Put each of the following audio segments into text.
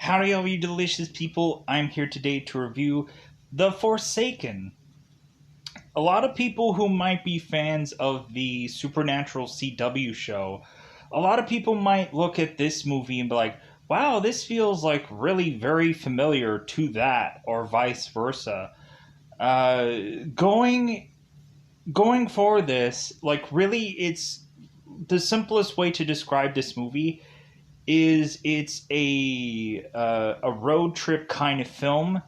Howdy, all you delicious people. I'm here today to review The Forsaken. A lot of people who might be fans of the Supernatural CW show, a lot of people might look at this movie and be like, wow, this feels like really very familiar to that, or vice versa. Uh, going going for this, like really, it's the simplest way to describe this movie is it's a road trip kind of film.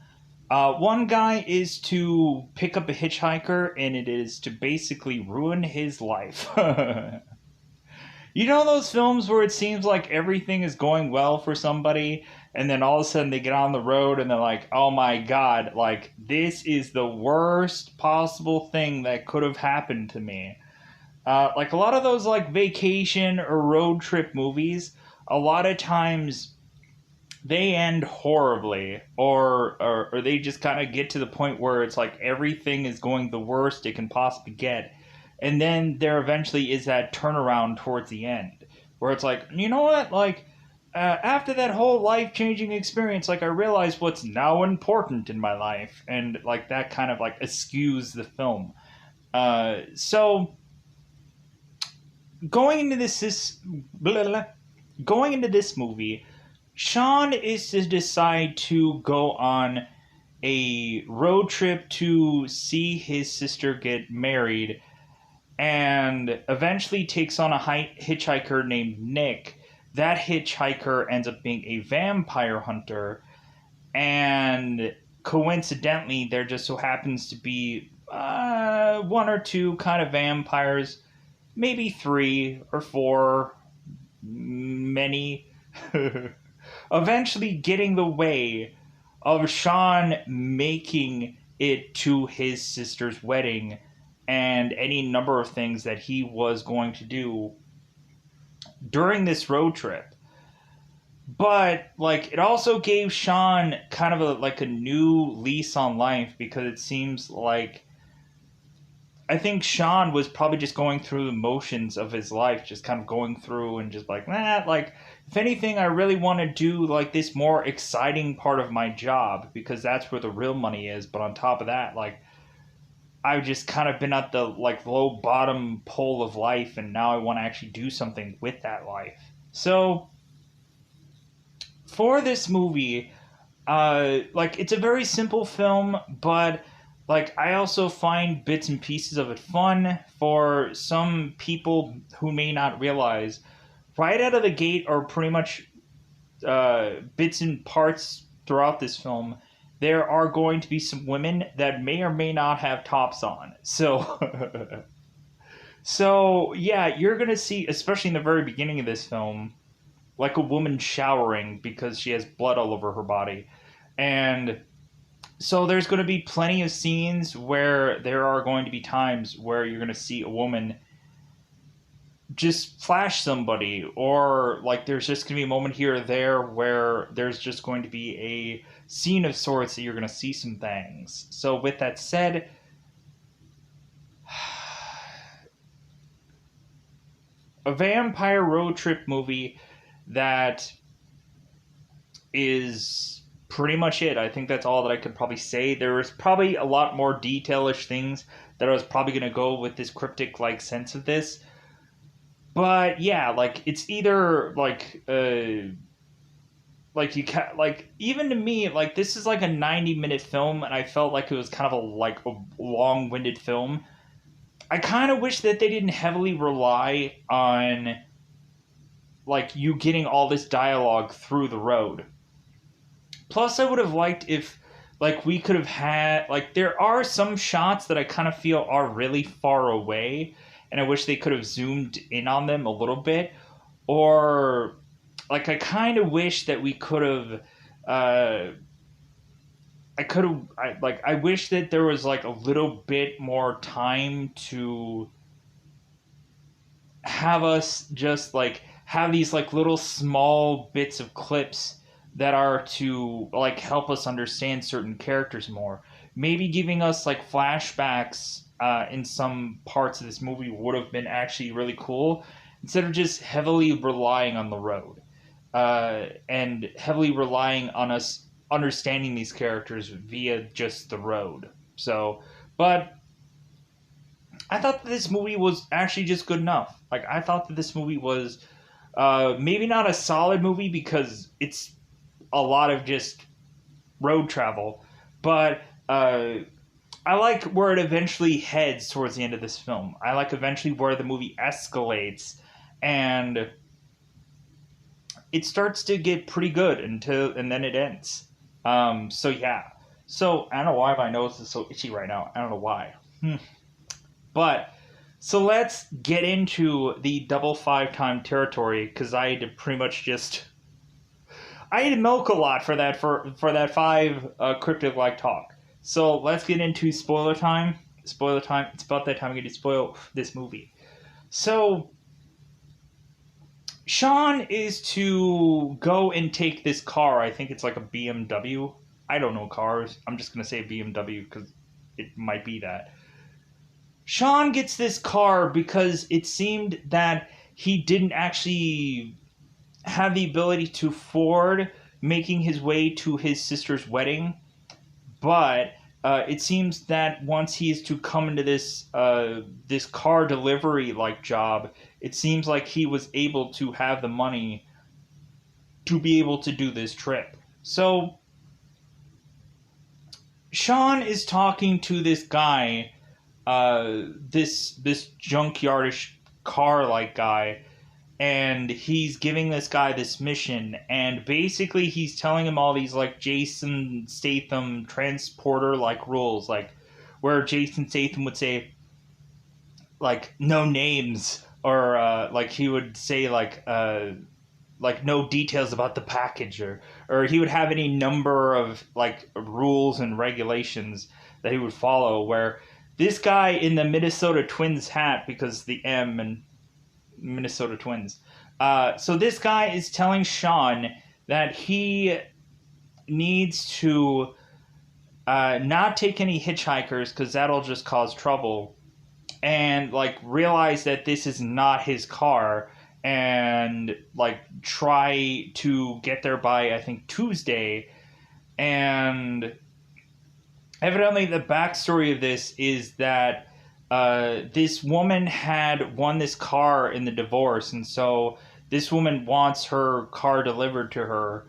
One guy is to pick up a hitchhiker, and it is to basically ruin his life. You know those films where it seems like everything is going well for somebody, and then all of a sudden they get on the road and they're like, "Oh my god! Like this is the worst possible thing that could have happened to me." Like a lot of those like vacation or road trip movies, a lot of times they end horribly, or they just kind of get to the point where it's like everything is going the worst it can possibly get, and then there eventually is that turnaround towards the end where it's like, you know what, like after that whole life changing experience, like I realized what's now important in my life, and like that kind of like eschews the film. So going into this blah, blah, blah, going into this movie, Sean is to decide to go on a road trip to see his sister get married, and eventually takes on a hitchhiker named Nick. That hitchhiker ends up being a vampire hunter, and coincidentally, there just so happens to be one or two kind of vampires, maybe three or four, many, eventually getting the way of Sean making it to his sister's wedding and any number of things that he was going to do during this road trip. But like it also gave Sean kind of a new lease on life, because it seems like I think Sean was probably just going through the motions of his life, just kind of going through and just like, like, if anything, I really want to do like this more exciting part of my job, because that's where the real money is. But on top of that, like, I've just kind of been at the like low bottom pole of life, and now I want to actually do something with that life. So for this movie, like it's a very simple film, but like I also find bits and pieces of it fun. For some people who may not realize, right out of the gate are pretty much bits and parts throughout this film. There are going to be some women that may or may not have tops on. So, so yeah, you're gonna see, especially in the very beginning of this film, like a woman showering because she has blood all over her body, and so there's going to be plenty of scenes where there are going to be times where you're going to see a woman just flash somebody, or like there's just going to be a moment here or there where there's just going to be a scene of sorts that you're going to see some things. So with that said, a vampire road trip movie that is pretty much it. I think that's all that I could probably say. There was probably a lot more detailish things that I was probably going to go with this cryptic like sense of this. But yeah, like it's either like you can like, even to me, like this is like a 90-minute film, and I felt like it was kind of a long-winded film. I kind of wish that they didn't heavily rely on like you getting all this dialogue through the road. Plus, I would have liked if, like, we could have had, like, there are some shots that I kind of feel are really far away, and I wish they could have zoomed in on them a little bit. Or, like, I kind of wish that we could have, I wish that there was, like, a little bit more time to have us just, like, have these, like, little small bits of clips that are to like help us understand certain characters more. Maybe giving us like flashbacks in some parts of this movie would have been actually really cool, instead of just heavily relying on the road. and heavily relying on us understanding these characters via just the road. So, but I thought that this movie was actually just good enough. Like, I thought that this movie was maybe not a solid movie because it's a lot of just road travel, but I like where it eventually heads towards the end of this film. I like eventually where the movie escalates and it starts to get pretty good and then it ends. So yeah. So I don't know why my nose is so itchy right now. I don't know why. But so let's get into the double five time territory because I had to pretty much just I had to milk a lot for that five cryptic like talk. So let's get into spoiler time. Spoiler time. It's about that time I get to spoil this movie. So Sean is to go and take this car. I think it's like a BMW. I don't know cars. I'm just gonna say BMW because it might be that. Sean gets this car because it seemed that he didn't actually have the ability to afford making his way to his sister's wedding, but it seems that once he is to come into this car delivery like job, it seems like he was able to have the money to be able to do this trip. So Sean is talking to this guy, this junkyardish car like guy, and he's giving this guy this mission, and basically he's telling him all these like Jason Statham transporter like rules, like where Jason Statham would say like no names, or like he would say like no details about the package, or he would have any number of like rules and regulations that he would follow, where this guy in the Minnesota Twins hat, because the M and Minnesota Twins. So this guy is telling Sean that he needs to not take any hitchhikers because that'll just cause trouble, and like realize that this is not his car, and like try to get there by I think Tuesday. And evidently the backstory of this is that this woman had won this car in the divorce, and so this woman wants her car delivered to her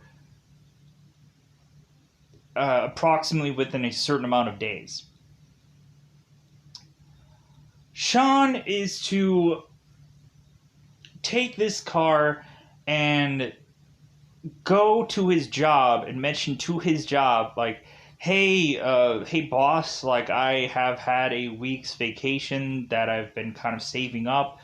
approximately within a certain amount of days. Sean is to take this car and go to his job and mention to his job, like, hey boss, like I have had a week's vacation that I've been kind of saving up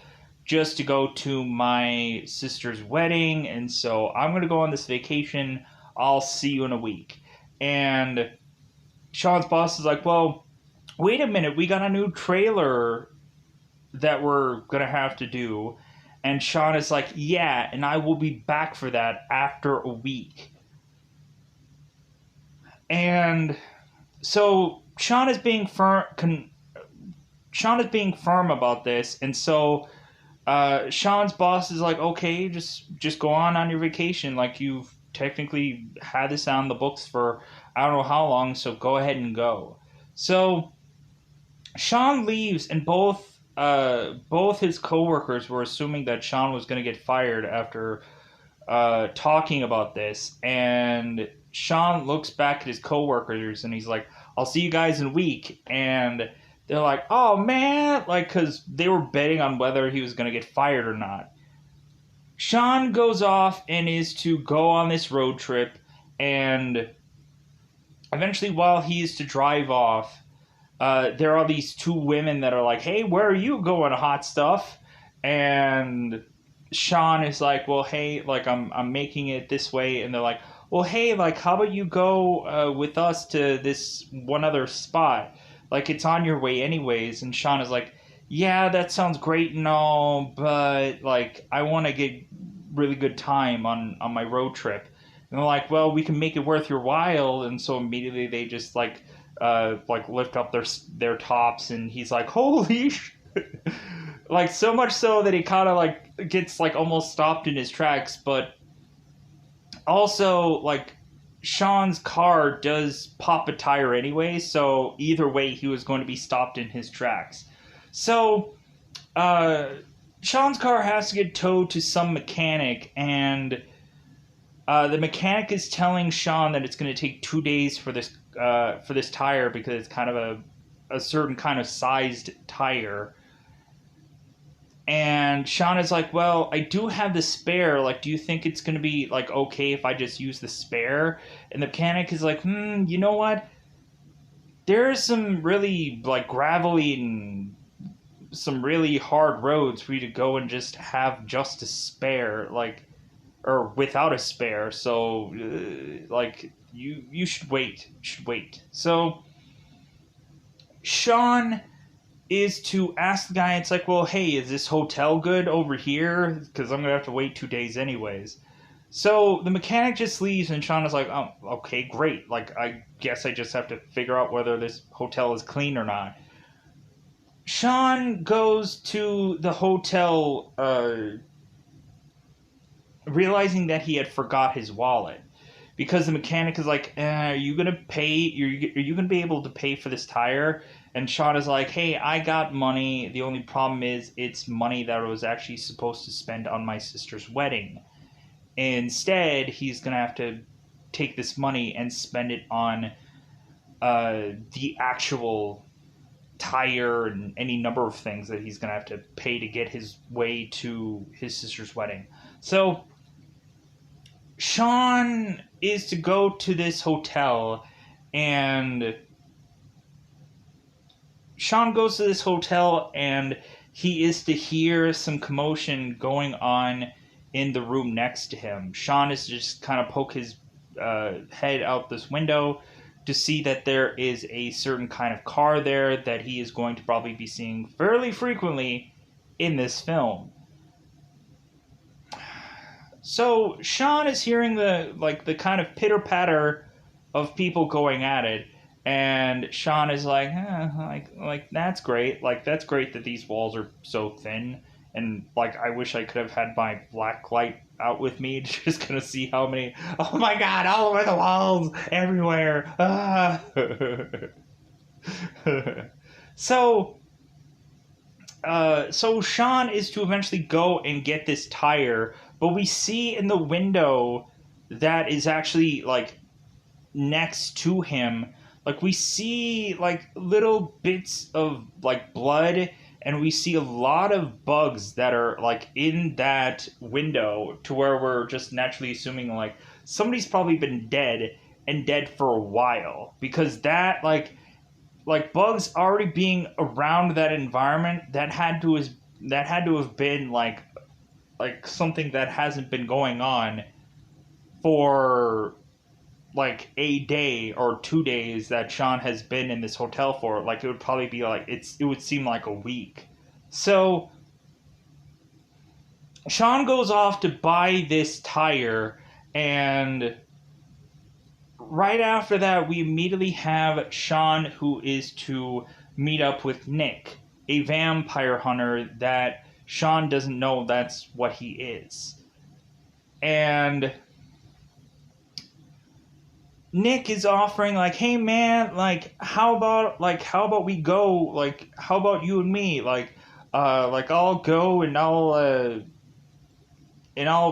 just to go to my sister's wedding, and so I'm going to go on this vacation. I'll see you in a week. And Sean's boss is like, well, wait a minute, we got a new trailer that we're going to have to do. And Sean is like, yeah, and I will be back for that after a week. And so Sean is being firm. Sean is being firm about this, and so Sean's boss is like, okay, just go on your vacation. Like you've technically had this on the books for I don't know how long, so go ahead and go. So Sean leaves, and both his coworkers were assuming that Sean was going to get fired after talking about this, and Sean looks back at his coworkers and he's like, I'll see you guys in a week. And they're like, oh man, like, because they were betting on whether he was going to get fired or not. Sean goes off and is to go on this road trip, and eventually while he is to drive off, there are these two women that are like, hey, where are you going, hot stuff? And Sean is like, well, hey, like I'm making it this way. And they're like, well, hey, like how about you go with us to this one other spot? Like it's on your way anyways. And Sean is like, yeah, that sounds great and all, but like I want to get really good time on my road trip. And they're like, well, we can make it worth your while. And so immediately they just like lift up their tops, and he's like, holy like so much so that he kind of like gets like almost stopped in his tracks. But Also, like, Sean's car does pop a tire anyway, so either way, he was going to be stopped in his tracks. So, uh, Sean's car has to get towed to some mechanic, and the mechanic is telling Sean that it's going to take 2 days for this tire because it's kind of a certain kind of sized tire. And Sean is like, well, I do have the spare. Like, do you think it's going to be, like, okay if I just use the spare? And the mechanic is like, you know what? There's some really, like, gravelly and some really hard roads for you to go and just have just a spare, like, or without a spare. So, like, you should wait. You should wait. So, Sean is to ask the guy, it's like, well, hey, is this hotel good over here? Because I'm going to have to wait 2 days anyways. So the mechanic just leaves, and Sean is like, oh, okay, great. Like, I guess I just have to figure out whether this hotel is clean or not. Sean goes to the hotel, realizing that he had forgot his wallet. Because the mechanic is like, are you going to pay? Are you going to be able to pay for this tire? And Sean is like, hey, I got money. The only problem is it's money that I was actually supposed to spend on my sister's wedding. Instead, he's going to have to take this money and spend it on the actual tire and any number of things that he's going to have to pay to get his way to his sister's wedding. So Sean is to go to this hotel, and Sean goes to this hotel, and he is to hear some commotion going on in the room next to him. Sean is to just kind of poke his head out this window to see that there is a certain kind of car there that he is going to probably be seeing fairly frequently in this film. So Sean is hearing the kind of pitter patter of people going at it, and Sean is like, like that's great. Like, that's great that these walls are so thin, and like I wish I could have had my black light out with me just gonna see how many. Oh my God! All over the walls, everywhere. Ah. So Sean is to eventually go and get this tire, but we see in the window that is actually, like, next to him, like, we see, like, little bits of, like, blood, and we see a lot of bugs that are, like, in that window, to where we're just naturally assuming, like, somebody's probably been dead, and dead for a while, because that, like bugs already being around that environment, that had to have been like something that hasn't been going on for like a day or 2 days that Sean has been in this hotel for. Like, it would probably be like it would seem like a week. So Sean goes off to buy this tire, and right after that, we immediately have Sean, who is to meet up with Nick, a vampire hunter that Sean doesn't know that's what he is. And Nick is offering, like, hey man, like, how about we go, like, how about you and me, like I'll go and I'll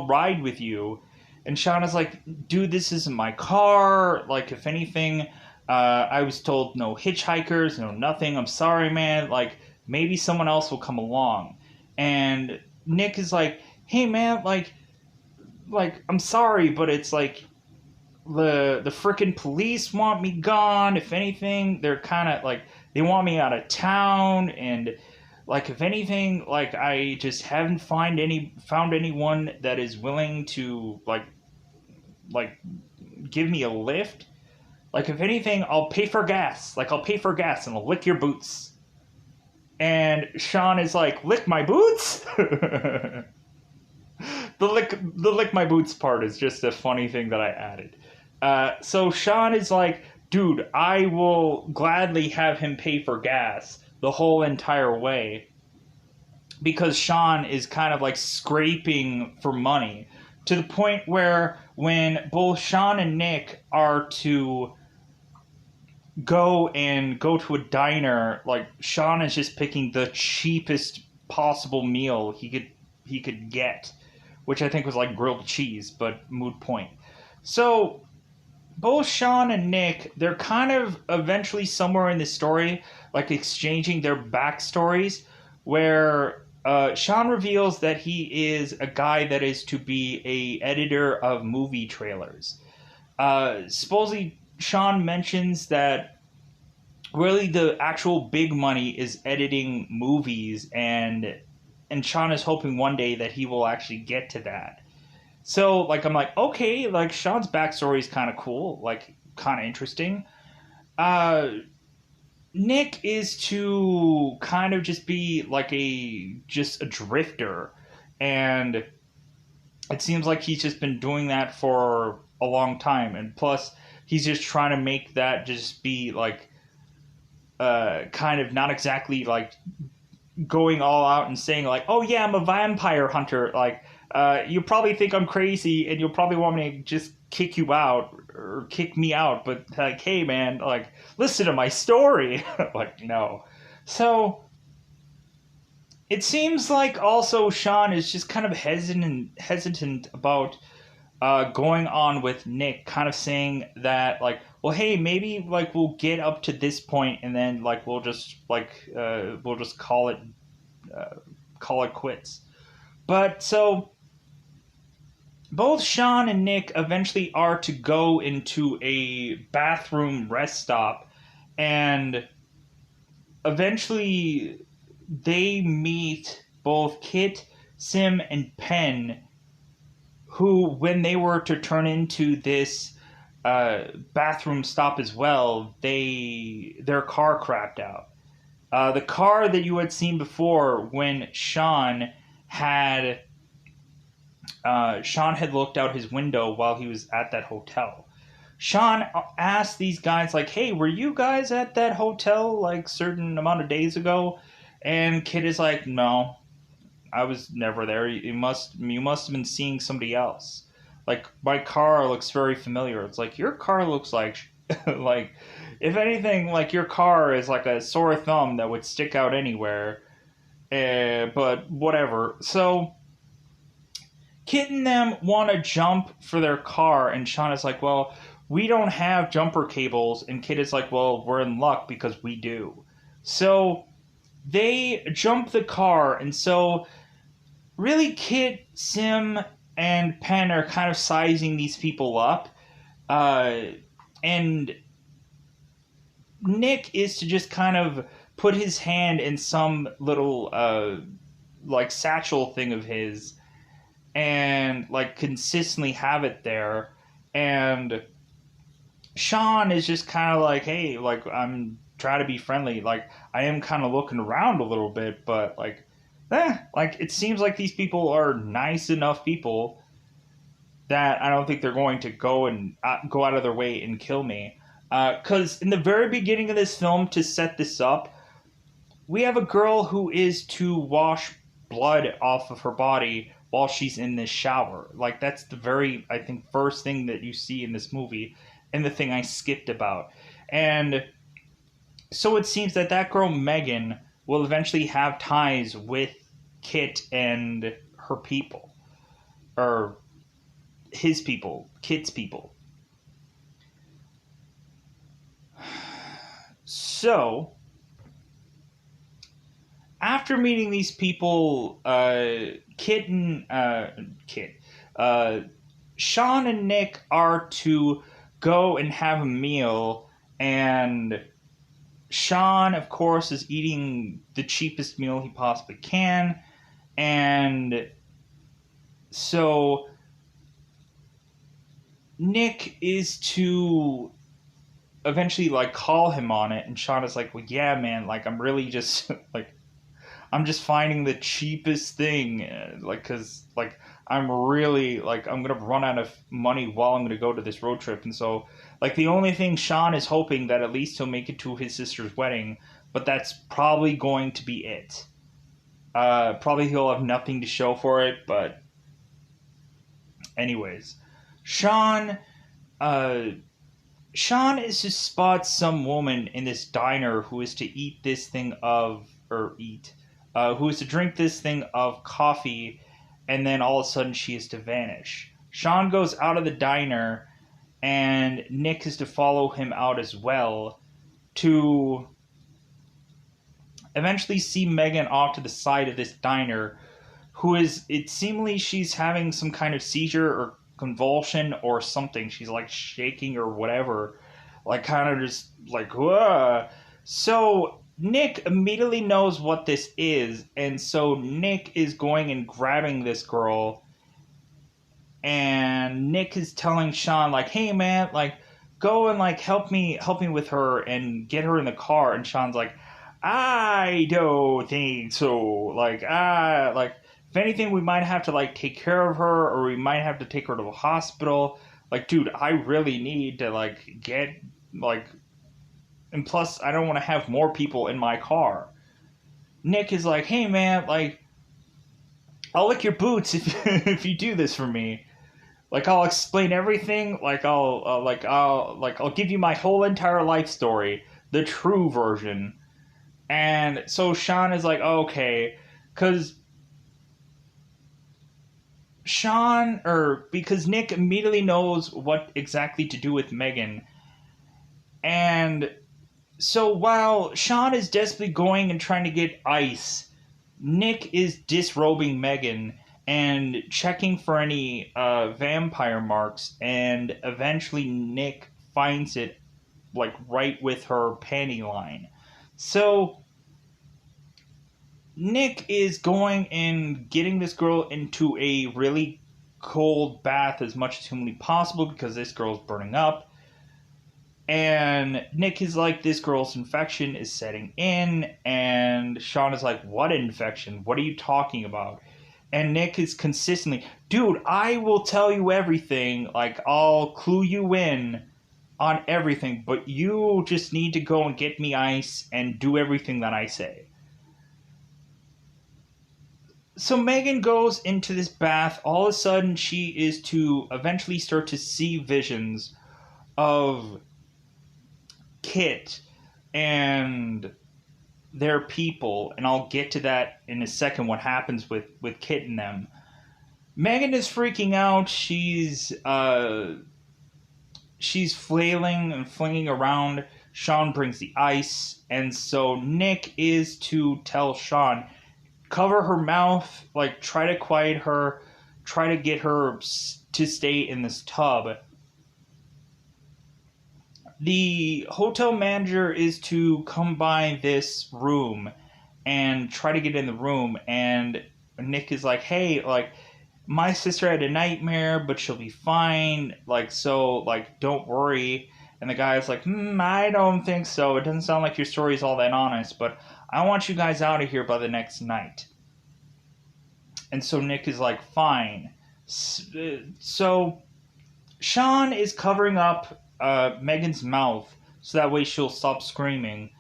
ride with you. And Sean is like, dude, this isn't my car. Like, if anything, I was told no hitchhikers, no nothing. I'm sorry, man. Like, maybe someone else will come along. And Nick is like, hey, man, like, I'm sorry, but it's like the frickin' police want me gone. If anything, they're kind of like, they want me out of town, and like, if anything, like, I just haven't found anyone that is willing to like give me a lift. Like, if anything, I'll pay for gas. Like, I'll pay for gas and I'll lick your boots. And Sean is like, lick my boots? The lick my boots part is just a funny thing that I added. So Sean is like, dude, I will gladly have him pay for gas the whole entire way. Because Sean is kind of like scraping for money to the point where when both Sean and Nick are to go to a diner, like Sean is just picking the cheapest possible meal he could get, which I think was like grilled cheese, but moot point. So both Sean and Nick, they're kind of eventually somewhere in the story, like exchanging their backstories, where Sean reveals that he is a guy that is to be a editor of movie trailers. Supposedly, Sean mentions that really the actual big money is editing movies, and Sean is hoping one day that he will actually get to that. So like I'm like, okay, like Sean's backstory is kind of cool, like kind of interesting. Uh, Nick is to kind of just be like a drifter, and it seems like he's just been doing that for a long time, and plus he's just trying to make that just be like kind of not exactly like going all out and saying like, "Oh yeah, I'm a vampire hunter." Like, you probably think I'm crazy, and you'll probably want me to just kick you out or kick me out. But like, hey man, like, listen to my story. Like, no. So it seems like also Sean is just kind of hesitant about going on with Nick, kind of saying that like, well, hey, maybe like we'll get up to this point, and then like we'll just call it quits. But so both Sean and Nick eventually are to go into a bathroom rest stop, and eventually they meet both Kit, Sim, and Penn, who, when they were to turn into this bathroom stop as well, their car crapped out. The car that you had seen before when Sean had looked out his window while he was at that hotel. Sean asked these guys like, "Hey, were you guys at that hotel like certain amount of days ago?" And Kid is like, "No, I was never there. You must have been seeing somebody else. Like my car looks very familiar." It's like your car looks like like if anything, like your car is like a sore thumb that would stick out anywhere. But whatever. So Kit and them want to jump for their car, and Sean is like, "Well, we don't have jumper cables," and Kit is like, "Well, we're in luck because we do." So they jump the car, and so really Kit, Sim, and Penn are kind of sizing these people up, uh, and Nick is to just kind of put his hand in some little like satchel thing of his and like consistently have it there, and Sean is just kind of like, hey, like I'm trying to be friendly, like I am kind of looking around a little bit, but like it seems like these people are nice enough people that I don't think they're going to go out of their way and kill me. Because in the very beginning of this film, to set this up, we have a girl who is to wash blood off of her body while she's in this shower. Like that's the very, I think, first thing that you see in this movie, and the thing I skipped about. And so it seems that that girl Megan will eventually have ties with Kit and her people, or his people, Kit's people. So after meeting these people, Kit, uh, Sean and Nick are to go and have a meal, and Sean, of course, is eating the cheapest meal he possibly can, and so Nick is to eventually like call him on it, and Sean is like, "Well, yeah, man, like I'm really just like I'm just finding the cheapest thing, like, cause like I'm really like I'm gonna run out of money while I'm gonna go to this road trip, and so like the only thing Sean is hoping that at least he'll make it to his sister's wedding, but that's probably going to be it. Probably he'll have nothing to show for it, but Anyways, Sean, uh, Sean is to spot some woman in this diner who is to eat this thing of, or eat, who is to drink this thing of coffee, and then all of a sudden she is to vanish. Sean goes out of the diner, and Nick is to follow him out as well to eventually see Megan off to the side of this diner, who is, it seemingly she's having some kind of seizure or convulsion or something. She's like shaking or whatever, like kind of just like, whoa. So Nick immediately knows what this is, and so Nick is going and grabbing this girl, and Nick is telling Sean like, "Hey man, like go and like help me with her and get her in the car." And Sean's like, "I don't think so. Like if anything, we might have to like take care of her, or we might have to take her to the hospital. Like, dude, I really need to like get like, and plus, I don't want to have more people in my car." Nick is like, "Hey man, like I'll lick your boots if if you do this for me. Like I'll explain everything. Like I'll give you my whole entire life story, the true version." And so Sean is like, "Okay," because because Nick immediately knows what exactly to do with Megan. And so while Sean is desperately going and trying to get ice, Nick is disrobing Megan and checking for any vampire marks, and eventually Nick finds it like right with her panty line. So Nick is going and getting this girl into a really cold bath as much as humanly possible because this girl's burning up. And Nick is like, this girl's infection is setting in. And Sean is like, what infection? What are you talking about? And Nick is consistently, dude, I will tell you everything. Like, I'll clue you in on everything. But you just need to go and get me ice and do everything that I say. So Megan goes into this bath. All of a sudden, she is to eventually start to see visions of Kit and their people, and I'll get to that in a second. What happens with Kit and them? Megan is freaking out. She's flailing and flinging around. Sean brings the ice, and so Nick is to tell Sean, cover her mouth, like try to quiet her, try to get her to stay in this tub. The hotel manager is to come by this room and try to get in the room, and Nick is like, hey, like my sister had a nightmare, but she'll be fine, like, so like don't worry. And the guy's like, I don't think so, it doesn't sound like your story's all that honest, but I want you guys out of here by the next night. And so Nick is like, fine. So Sean is covering up Megan's mouth so that way she'll stop screaming.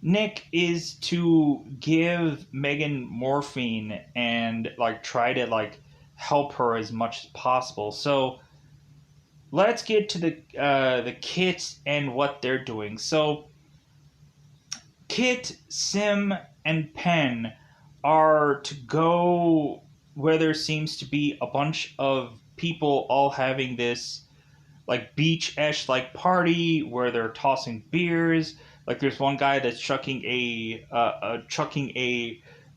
Nick is to give Megan morphine and like try to like help her as much as possible. So let's get to the Kit and what they're doing. So Kit, Sim, and Penn are to go where there seems to be a bunch of people all having this like beach-esh like party where they're tossing beers. Like there's one guy that's chucking a uh,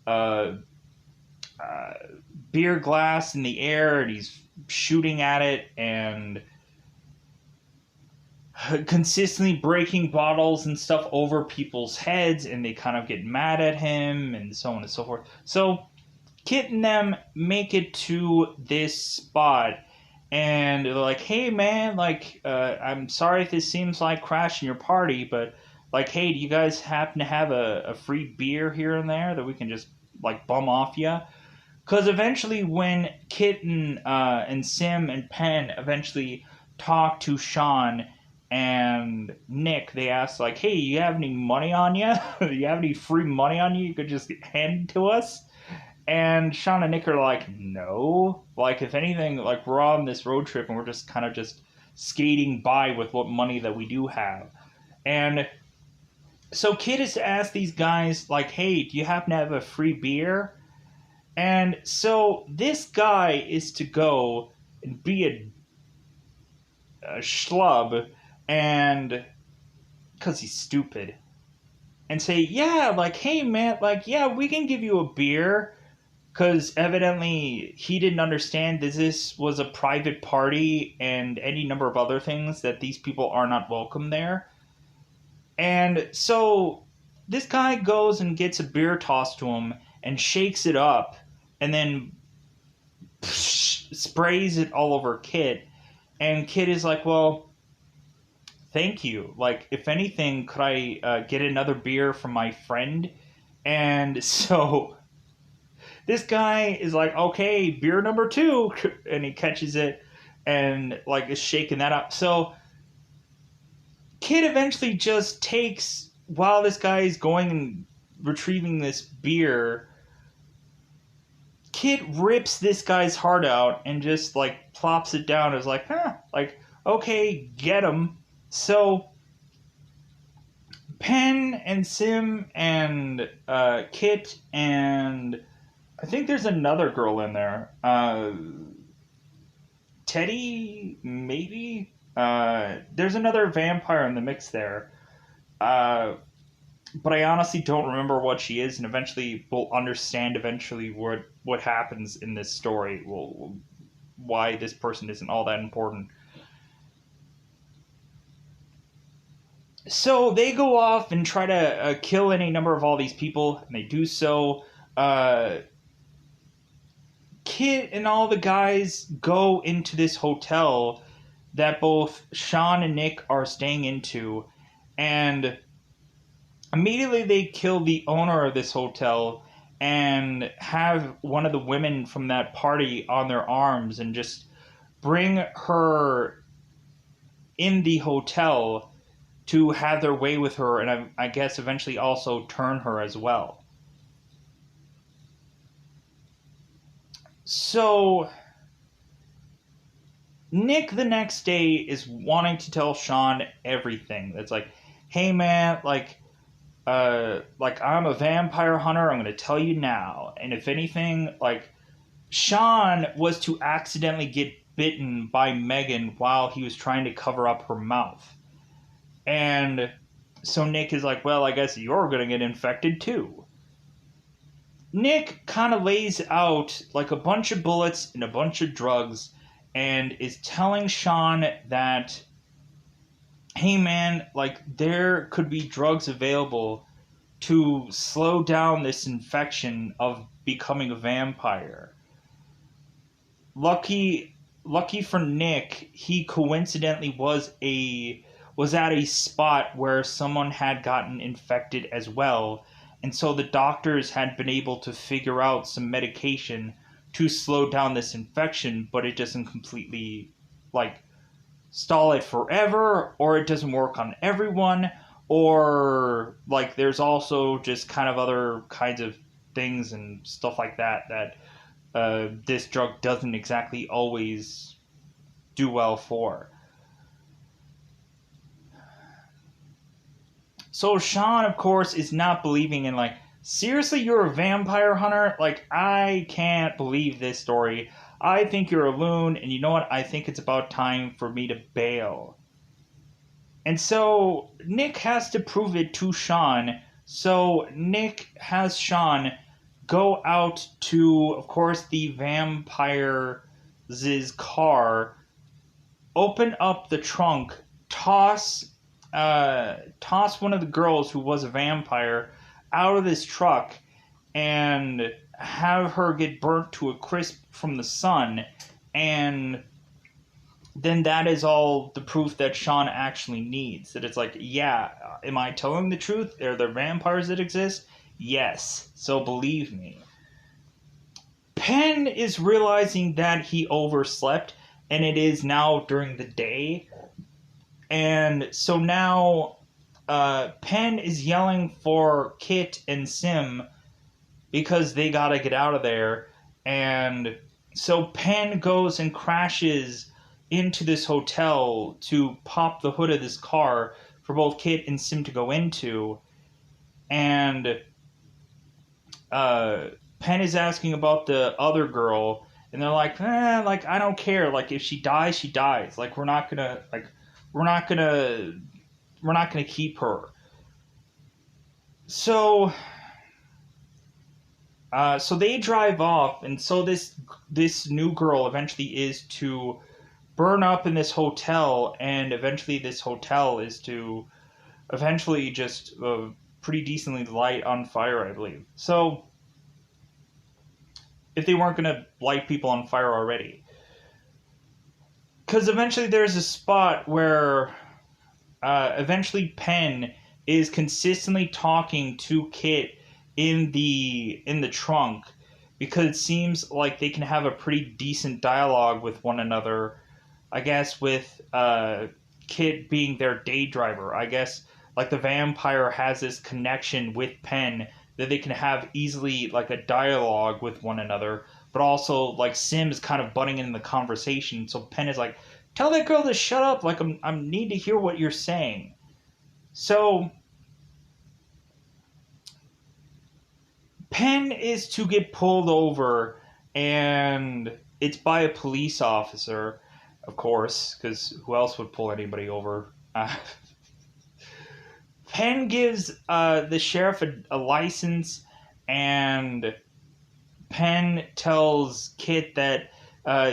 uh, beer glass in the air, and he's shooting at it and consistently breaking bottles and stuff over people's heads, and they kind of get mad at him and so on and so forth. So Kit and them make it to this spot, and they're like, hey man, like I'm sorry if this seems like crashing your party, but like, hey, do you guys happen to have a free beer here and there that we can just like bum off you? Because eventually when Kit and Sim and Penn eventually talk to Sean and Nick, they ask like, hey, you have any money on you? Do you have any free money on you could just hand to us? And Sean and Nick are like, no. Like, if anything, like, we're on this road trip and we're just kind of just skating by with what money that we do have. And so Kid has asked these guys, like, hey, do you happen to have a free beer? And so this guy is to go and be a schlub and because he's stupid and say, yeah, like, hey, man, like, yeah, we can give you a beer because evidently he didn't understand that this was a private party and any number of other things that these people are not welcome there. And so this guy goes and gets a beer tossed to him and shakes it up and then sprays it all over Kit. And Kit is like, well, thank you. Like, if anything, could I get another beer from my friend? And so this guy is like, okay, beer number 2. And he catches it and, like, is shaking that up. So Kid eventually just takes, while this guy is going and retrieving this beer, Kid rips this guy's heart out and just, like, plops it down as like, like, okay, get him. So Penn and Sim and Kit and I think there's another girl in there. Teddy, maybe? There's another vampire in the mix there. But I honestly don't remember what she is, and eventually we'll understand eventually what happens in this story. Why this person isn't all that important. So they go off and try to kill any number of all these people, and they do so. Kit and all the guys go into this hotel that both Sean and Nick are staying into, and immediately they kill the owner of this hotel and have one of the women from that party on their arms and just bring her in the hotel to have their way with her, and I guess eventually also turn her as well. So Nick the next day is wanting to tell Sean everything. It's like, hey man, like I'm a vampire hunter. I'm going to tell you now. And if anything, like Sean was to accidentally get bitten by Megan while he was trying to cover up her mouth. And so Nick is like, well, I guess you're going to get infected too. Nick kind of lays out like a bunch of bullets and a bunch of drugs and is telling Sean that, hey man, like there could be drugs available to slow down this infection of becoming a vampire. Lucky for Nick, he coincidentally was at a spot where someone had gotten infected as well, and so the doctors had been able to figure out some medication to slow down this infection, but it doesn't completely like stall it forever, or it doesn't work on everyone, or like there's also just kind of other kinds of things and stuff like that this drug doesn't exactly always do well for. So Sean, of course, is not believing in like, seriously, you're a vampire hunter? Like, I can't believe this story. I think you're a loon, and you know what? I think it's about time for me to bail. And so Nick has to prove it to Sean. So Nick has Sean go out to, of course, the vampire's car, open up the trunk, toss one of the girls who was a vampire out of this truck, and have her get burnt to a crisp from the sun, and then that is all the proof that Sean actually needs. That it's like, yeah, am I telling the truth? Are there vampires that exist? Yes, so believe me. Penn is realizing that he overslept, and it is now during the day. And so now Penn is yelling for Kit and Sim because they gotta get out of there. And so Penn goes and crashes into this hotel to pop the hood of this car for both Kit and Sim to go into. And uh, Penn is asking about the other girl, and they're like, like I don't care. Like if she dies, she dies. Like we're not gonna we're not gonna keep her. So so they drive off, and so this new girl eventually is to burn up in this hotel, and eventually this hotel is to eventually just pretty decently light on fire, I believe. So if they weren't gonna light people on fire already, because eventually there's a spot where eventually Penn is consistently talking to Kit in the trunk, because it seems like they can have a pretty decent dialogue with one another. I guess with Kit being their day driver. I guess like the vampire has this connection with Penn that they can have easily like a dialogue with one another, but also like Sim is kind of butting in the conversation. So Penn is like, "Tell that girl to shut up. Like I need to hear what you're saying." So Penn is to get pulled over, and it's by a police officer, of course, because who else would pull anybody over? Penn gives the sheriff a license, and Penn tells Kit that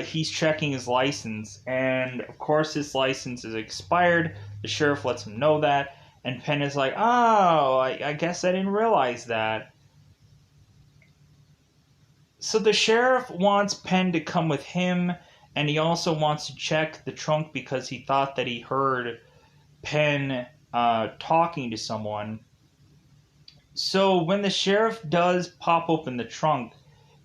he's checking his license, and of course his license is expired. The sheriff lets him know that, and Penn is like, "Oh, I guess I didn't realize that." So the sheriff wants Penn to come with him, and he also wants to check the trunk because he thought that he heard Penn talking to someone. So when the sheriff does pop open the trunk,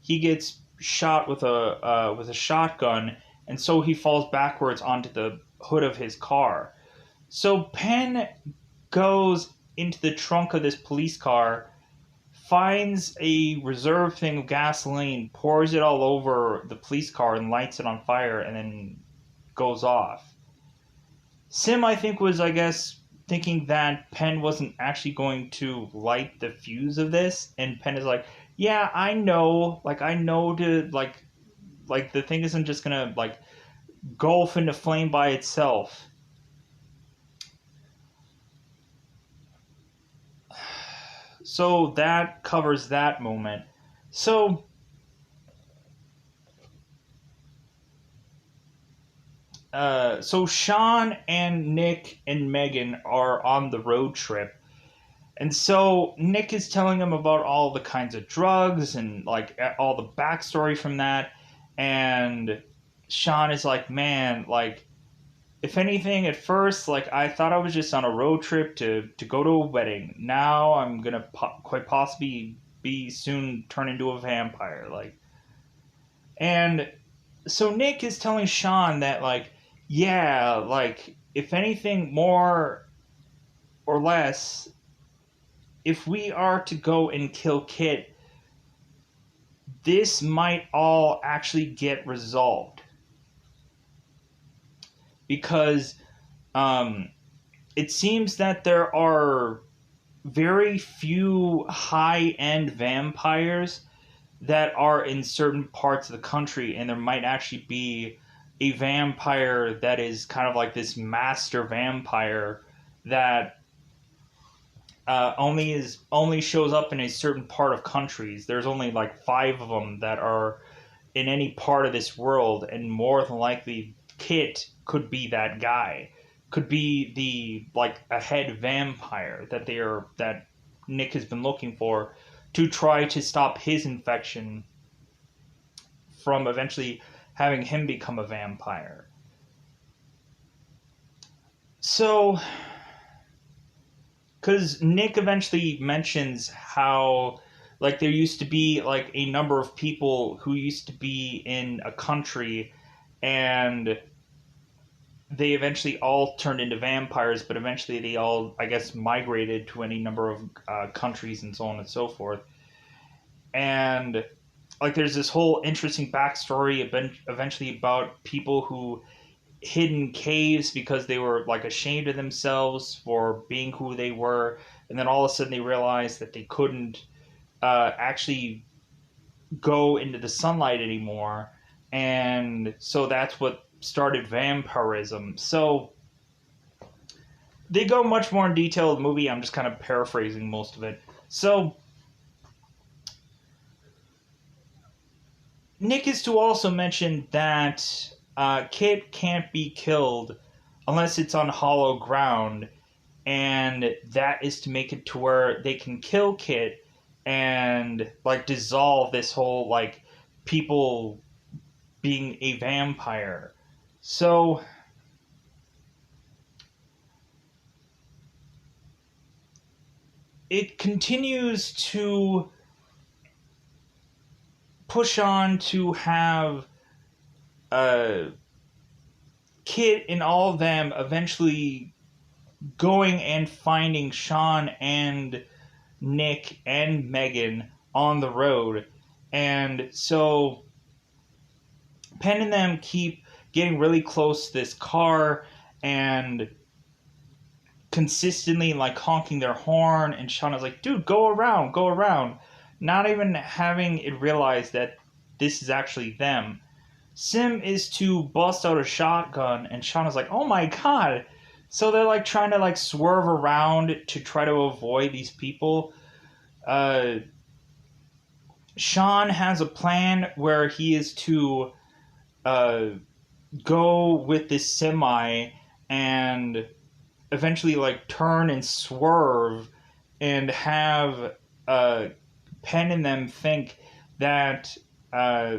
he gets shot with a shotgun, and so he falls backwards onto the hood of his car. So Penn goes into the trunk of this police car, finds a reserve thing of gasoline, pours it all over the police car, and lights it on fire, and then goes off. Sim, I think, was, I guess, thinking that Penn wasn't actually going to light the fuse of this, and Penn is like, "Yeah, I know. Like, I know to like the thing isn't just gonna like gulf into flame by itself." So that covers that moment. So so Sean and Nick and Megan are on the road trip. And so Nick is telling him about all the kinds of drugs and like all the backstory from that. And Sean is like, "Man, like if anything, at first, like I thought I was just on a road trip to go to a wedding. Now I'm gonna quite possibly be soon turn into a vampire." Like, and so Nick is telling Sean that like, yeah, like if anything, more or less, if we are to go and kill Kit, this might all actually get resolved, because um, it seems that there are very few high end vampires that are in certain parts of the country, and there might actually be a vampire that is kind of like this master vampire that only shows up in a certain part of countries. There's only like five of them that are in any part of this world, and more than likely, Kit could be that guy. Could be the like a head vampire that Nick has been looking for to try to stop his infection from eventually having him become a vampire. So, because Nick eventually mentions how like there used to be like a number of people who used to be in a country, and they eventually all turned into vampires, but eventually they all, I guess, migrated to any number of countries and so on and so forth. And like there's this whole interesting backstory eventually about people who hid in caves because they were like ashamed of themselves for being who they were, and then all of a sudden they realized that they couldn't actually go into the sunlight anymore, and so that's what started vampirism. So they go much more in detail in the movie. I'm just kind of paraphrasing most of it. So Nick is to also mention that Kit can't be killed unless it's on hollow ground, and that is to make it to where they can kill Kit and like dissolve this whole like people being a vampire. So it continues to push on to have uh, Kit and all of them eventually going and finding Sean and Nick and Megan on the road. And so Penn and them keep getting really close to this car and consistently like honking their horn, and Sean is like, dude, go around, not even having it realized that this is actually them. Sim is to bust out a shotgun, and Sean is like, oh my god. So they're like trying to like swerve around to try to avoid these people. uh Sean has a plan where he is to uh go with this semi and eventually like turn and swerve and have Penn and them think that uh,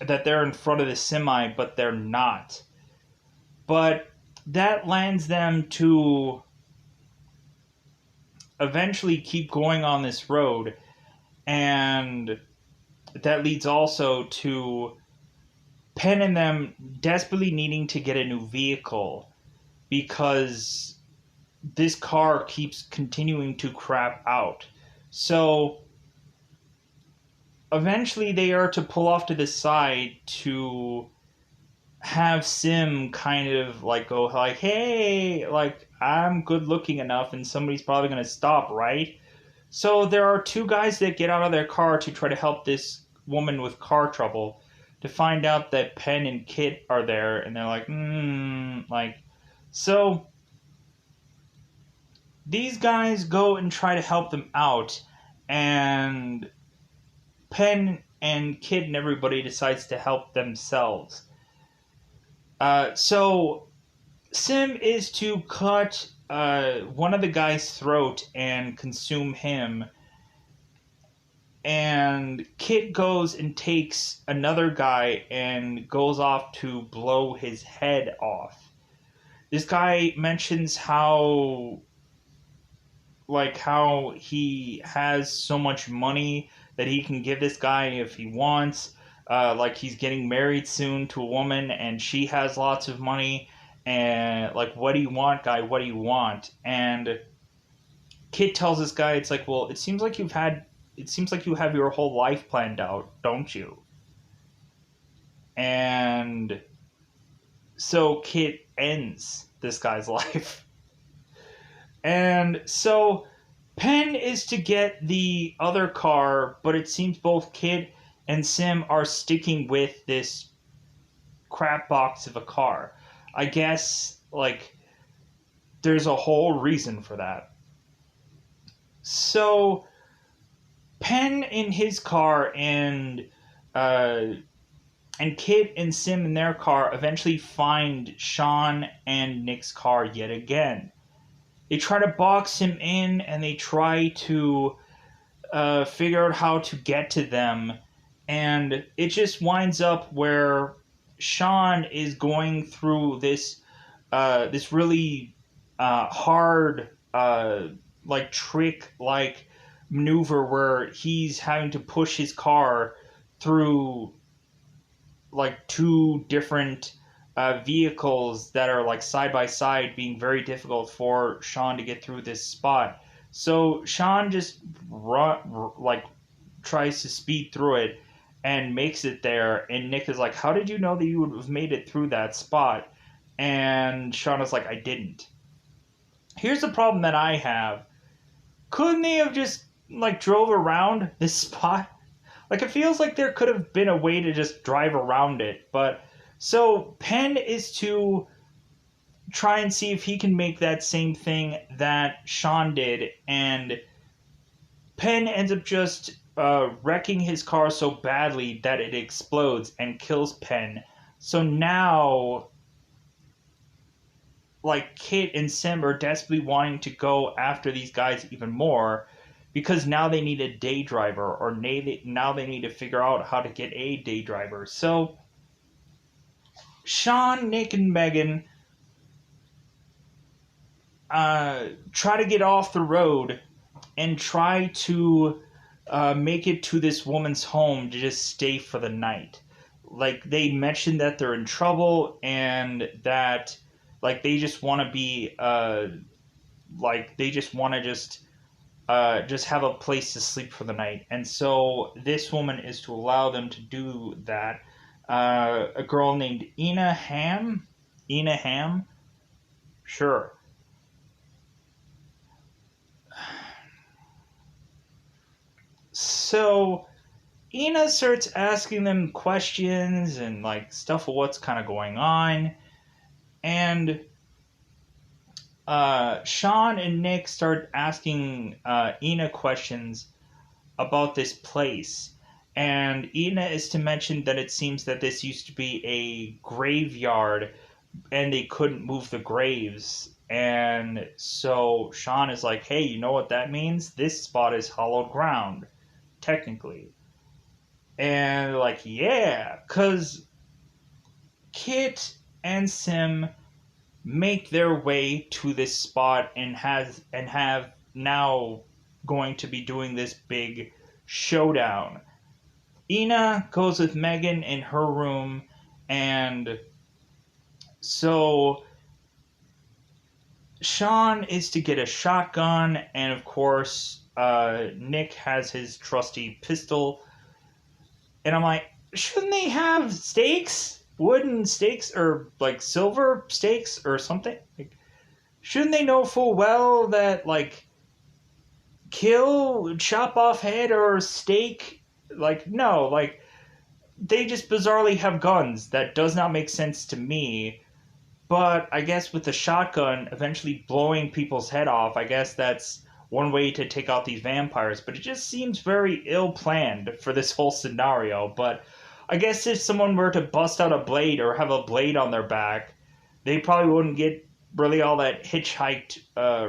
that they're in front of the semi, but they're not. But that lands them to eventually keep going on this road, and that leads also to Penn and them desperately needing to get a new vehicle because this car keeps continuing to crap out. So eventually they are to pull off to the side to have Sim kind of like go like, hey, like I'm good looking enough and somebody's probably going to stop, right? So there are two guys that get out of their car to try to help this woman with car trouble, to find out that Penn and Kit are there, and they're like, like, so these guys go and try to help them out, and Penn and Kid and everybody decides to help themselves. So Sim is to cut one of the guy's throat and consume him, and Kid goes and takes another guy and goes off to blow his head off. This guy mentions how he has so much money that he can give this guy if he wants. Like he's getting married soon to a woman and she has lots of money. And like, what do you want, guy? What do you want? And Kid tells this guy, it's like, well, it seems like you have your whole life planned out, don't you? And so Kid ends this guy's life. And so Penn is to get the other car, but it seems both Kid and Sim are sticking with this crap box of a car. I guess, like, there's a whole reason for that. So, Penn in his car uh, and Kid and Sim in their car eventually find Sean and Nick's car yet again. They try to box him in and they try to figure out how to get to them, and it just winds up where Sean is going through this really hard like trick like maneuver where he's having to push his car through like two different vehicles that are like side by side, being very difficult for Sean to get through this spot. So Sean just like tries to speed through it and makes it there. And Nick is like, "How did you know that you would have made it through that spot?" And Sean is like, "I didn't." Here's the problem that I have. Couldn't they have just like drove around this spot? Like, it feels like there could have been a way to just drive around it. But so Penn is to try and see if he can make that same thing that Sean did, and Penn ends up just wrecking his car so badly that it explodes and kills Penn. So now, like, Kit and Sim are desperately wanting to go after these guys even more, because now they need a day driver, or now they need to figure out how to get a day driver. So Sean, Nick, and Megan try to get off the road and try to make it to this woman's home to just stay for the night. Like, they mentioned that they're in trouble and that, like, they just want to be, like, they just want to just have a place to sleep for the night. And so this woman is to allow them to do that. A girl named Ina Ham? Ina Ham? Sure. So Ina starts asking them questions and like stuff of what's kind of going on, and Sean and Nick start asking Ina questions about this place. And Ina is to mention that it seems that this used to be a graveyard and they couldn't move the graves. And so Sean is like, "Hey, you know what that means? This spot is hallowed ground, technically." And like, yeah, because Kit and Sim make their way to this spot and have now going to be doing this big showdown. Ina goes with Megan in her room, and so Sean is to get a shotgun, and of course, Nick has his trusty pistol. And I'm like, shouldn't they have stakes? Wooden stakes, or like silver stakes or something? Like, shouldn't they know full well that, like, kill, chop off head, or stake? Like, no, like, they just bizarrely have guns. That does not make sense to me. But I guess with the shotgun eventually blowing people's head off, I guess that's one way to take out these vampires. But it just seems very ill planned for this whole scenario. But I guess if someone were to bust out a blade or have a blade on their back, they probably wouldn't get really all that hitchhiked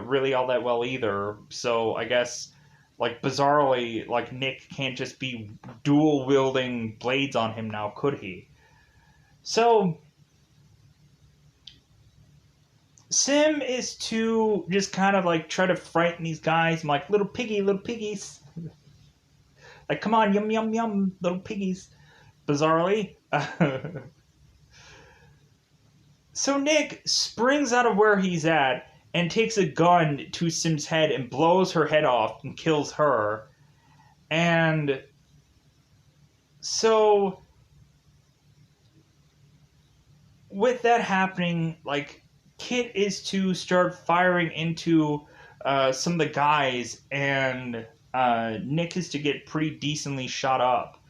really all that well either. So I guess, like, bizarrely, like, Nick can't just be dual wielding blades on him now, could he? So Sim is to just kind of like try to frighten these guys. I'm like, little piggies. Like, come on, yum, yum, yum, little piggies. Bizarrely. So Nick springs out of where he's at and takes a gun to Sim's head and blows her head off and kills her. And so with that happening, like, Kit is to start firing into some of the guys, and Nick is to get pretty decently shot up.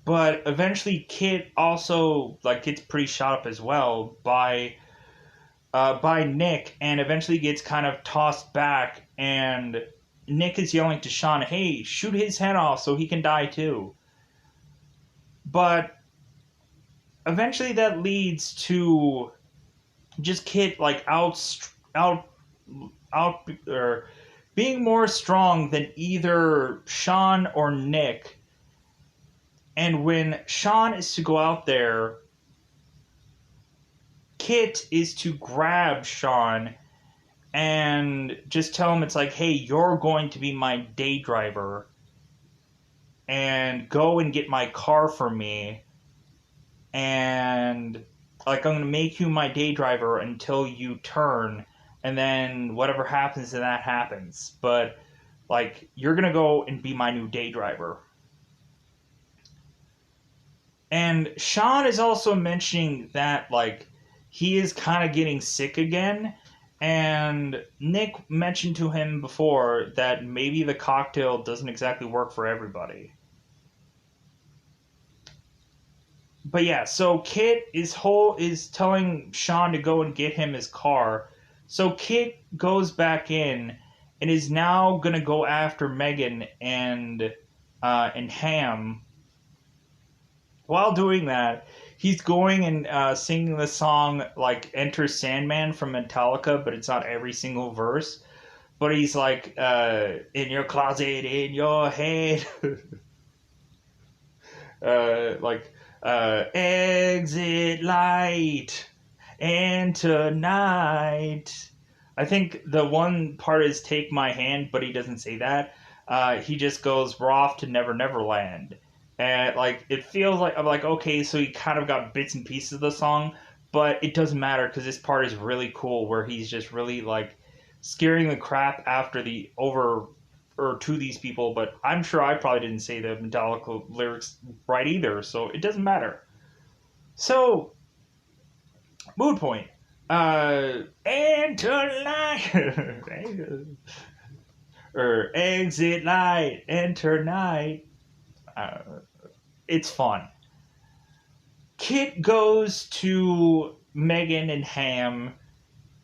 But eventually Kit also, like, gets pretty shot up as well by Nick, and eventually gets kind of tossed back, and Nick is yelling to Sean, "Hey, shoot his head off so he can die too." But eventually that leads to just Kit, like, out or being more strong than either Sean or Nick. And when Sean is to go out there, Kit is to grab Sean and just tell him, it's like, "Hey, you're going to be my day driver and go and get my car for me, and, like, I'm going to make you my day driver until you turn, and then whatever happens to that happens. But like, you're gonna go and be my new day driver. And Sean is also mentioning that like he is kind of getting sick again. And Nick mentioned to him before that maybe the cocktail doesn't exactly work for everybody. But yeah, so Kit is telling Sean to go and get him his car. So Kit goes back in and is now gonna go after Megan and Ham. While doing that, he's going and singing the song like "Enter Sandman" from Metallica, but it's not every single verse. But he's like, "In your closet, in your head," like exit light and tonight. I think the one part is take my hand, but he doesn't say that. He just goes, we're off to Never Never Land. And like it feels like I'm like, okay, so he kind of got bits and pieces of the song, but it doesn't matter because this part is really cool where he's just really like scaring the crap after the over or to these people, but I'm sure I probably didn't say the Metallica lyrics right either, so it doesn't matter. So, mood point. Enter light. Or exit light, enter night. Uh, it's fun. Kit goes to Megan and Ham,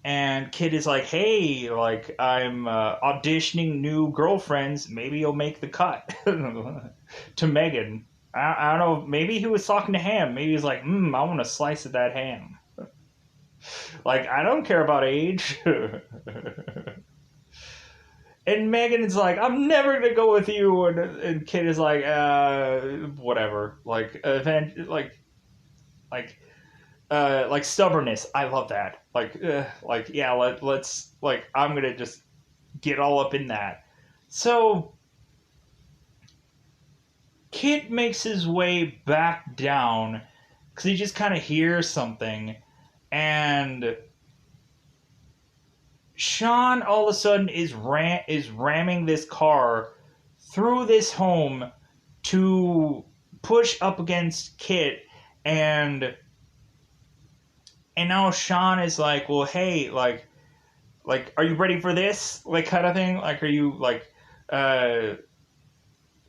and Kit is like, hey, like, I'm auditioning new girlfriends. Maybe you'll make the cut. To Megan. I don't know. Maybe he was talking to Ham. Maybe he's like, I want a slice of that ham. Like, I don't care about age. And Megan is like, I'm never gonna go with you. And Kit is like, whatever. Like, like, like stubbornness. I love that. Like, yeah, let's, like, I'm gonna just get all up in that. So, Kit makes his way back down because he just kind of hears something, and Sean all of a sudden is ramming this car through this home to push up against Kit, and now Sean is like, well, hey, like, are you ready for this? Like, kind of thing. Like, are you uh,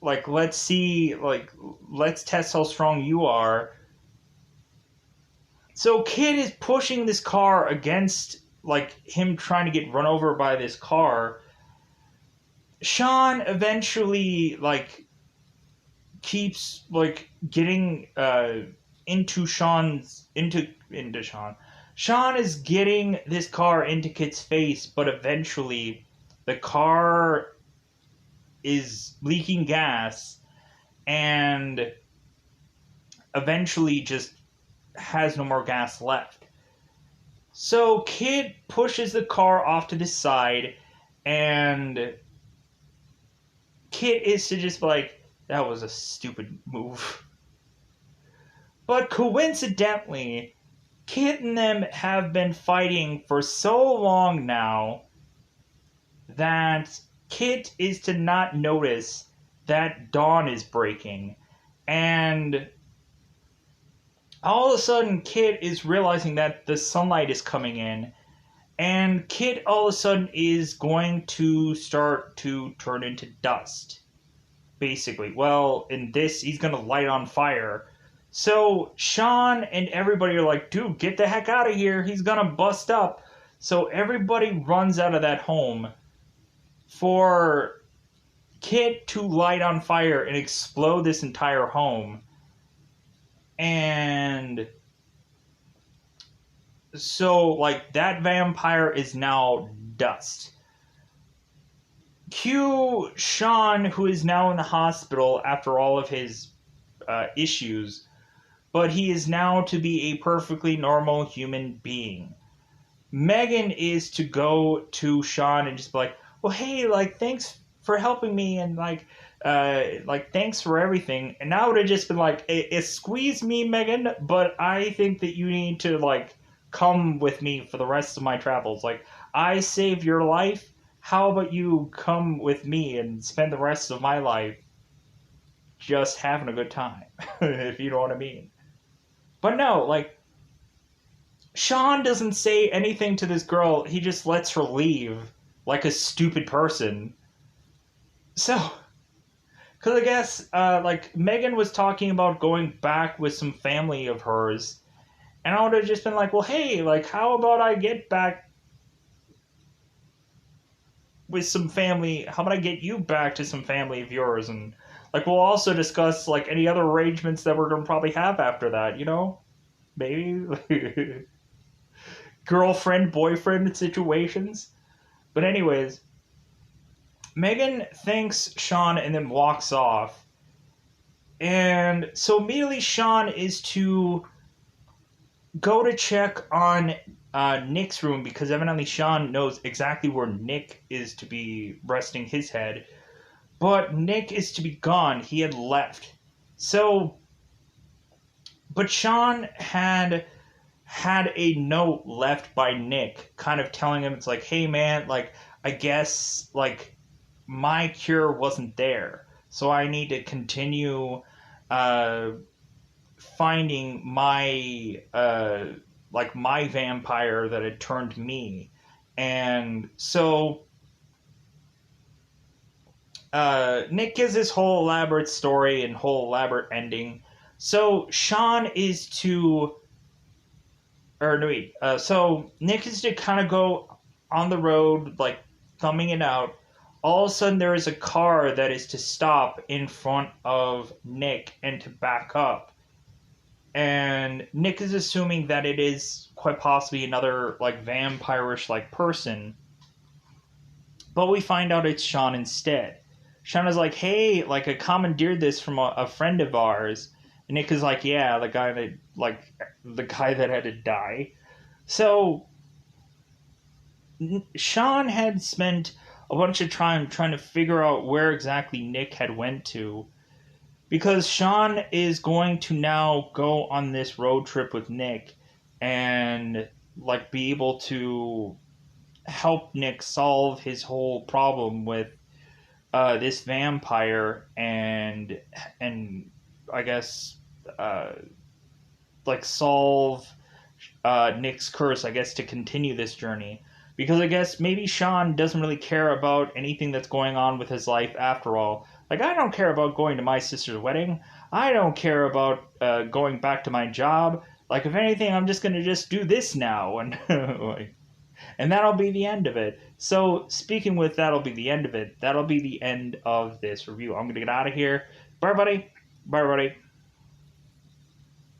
like, let's see, like, let's test how strong you are. So Kit is pushing this car against like him trying to get run over by this car. Sean eventually like keeps like getting into Sean. Sean is getting this car into Kit's face, but eventually the car is leaking gas and eventually just has no more gas left. So Kid pushes the car off to the side, and Kid is to just like, that was a stupid move. But coincidentally, Kit and them have been fighting for so long now that Kit is to not notice that dawn is breaking. And all of a sudden, Kit is realizing that the sunlight is coming in. And Kit all of a sudden is going to start to turn into dust. Basically. Well, in this, he's going to light on fire. So Sean and everybody are like, dude, get the heck out of here. He's going to bust up. So everybody runs out of that home for Kit to light on fire and explode this entire home. And so, like, that vampire is now dust. Cue Sean, who is now in the hospital after all of his issues, but he is now to be a perfectly normal human being. Megan is to go to Sean and just be like, well, hey, like, thanks for helping me, and like, thanks for everything. And I would have just been like, it squeezed me, Megan, but I think that you need to, like, come with me for the rest of my travels. Like, I saved your life. How about you come with me and spend the rest of my life just having a good time, if you know what I mean. But no, like, Sean doesn't say anything to this girl. He just lets her leave like a stupid person. So, because I guess, like, Megan was talking about going back with some family of hers. And I would have just been like, well, hey, like, how about I get back with some family? How about I get you back to some family of yours? And, like, we'll also discuss, like, any other arrangements that we're going to probably have after that, you know? Maybe. Girlfriend, boyfriend situations. But, anyways, Megan thanks Sean and then walks off. And so immediately Sean is to go to check on Nick's room because evidently Sean knows exactly where Nick is to be resting his head. But Nick is to be gone. He had left. So, but Sean had a note left by Nick kind of telling him, it's like, hey man, like, I guess, like, my cure wasn't there. So I need to continue uh, finding my like my vampire that had turned me. And so Nick gives this whole elaborate story and whole elaborate ending. So Sean is to, or no wait, so Nick is to kind of go on the road, like thumbing it out. All of a sudden, there is a car that is to stop in front of Nick and to back up. And Nick is assuming that it is quite possibly another like vampirish like person, but we find out it's Sean instead. Sean is like, "Hey, like I commandeered this from a friend of ours." And Nick is like, "Yeah, the guy that had to die." So Sean had spent a bunch of time trying to figure out where exactly Nick had went to, because Sean is going to now go on this road trip with Nick and like be able to help Nick solve his whole problem with this vampire and I guess uh, like solve Nick's curse, I guess, to continue this journey. Because I guess maybe Sean doesn't really care about anything that's going on with his life after all. Like, I don't care about going to my sister's wedding. I don't care about going back to my job. Like, if anything, I'm just going to just do this now. And, like, and that'll be the end of it. So, speaking with that'll be the end of it, that'll be the end of this review. I'm going to get out of here. Bye, buddy. Bye, everybody.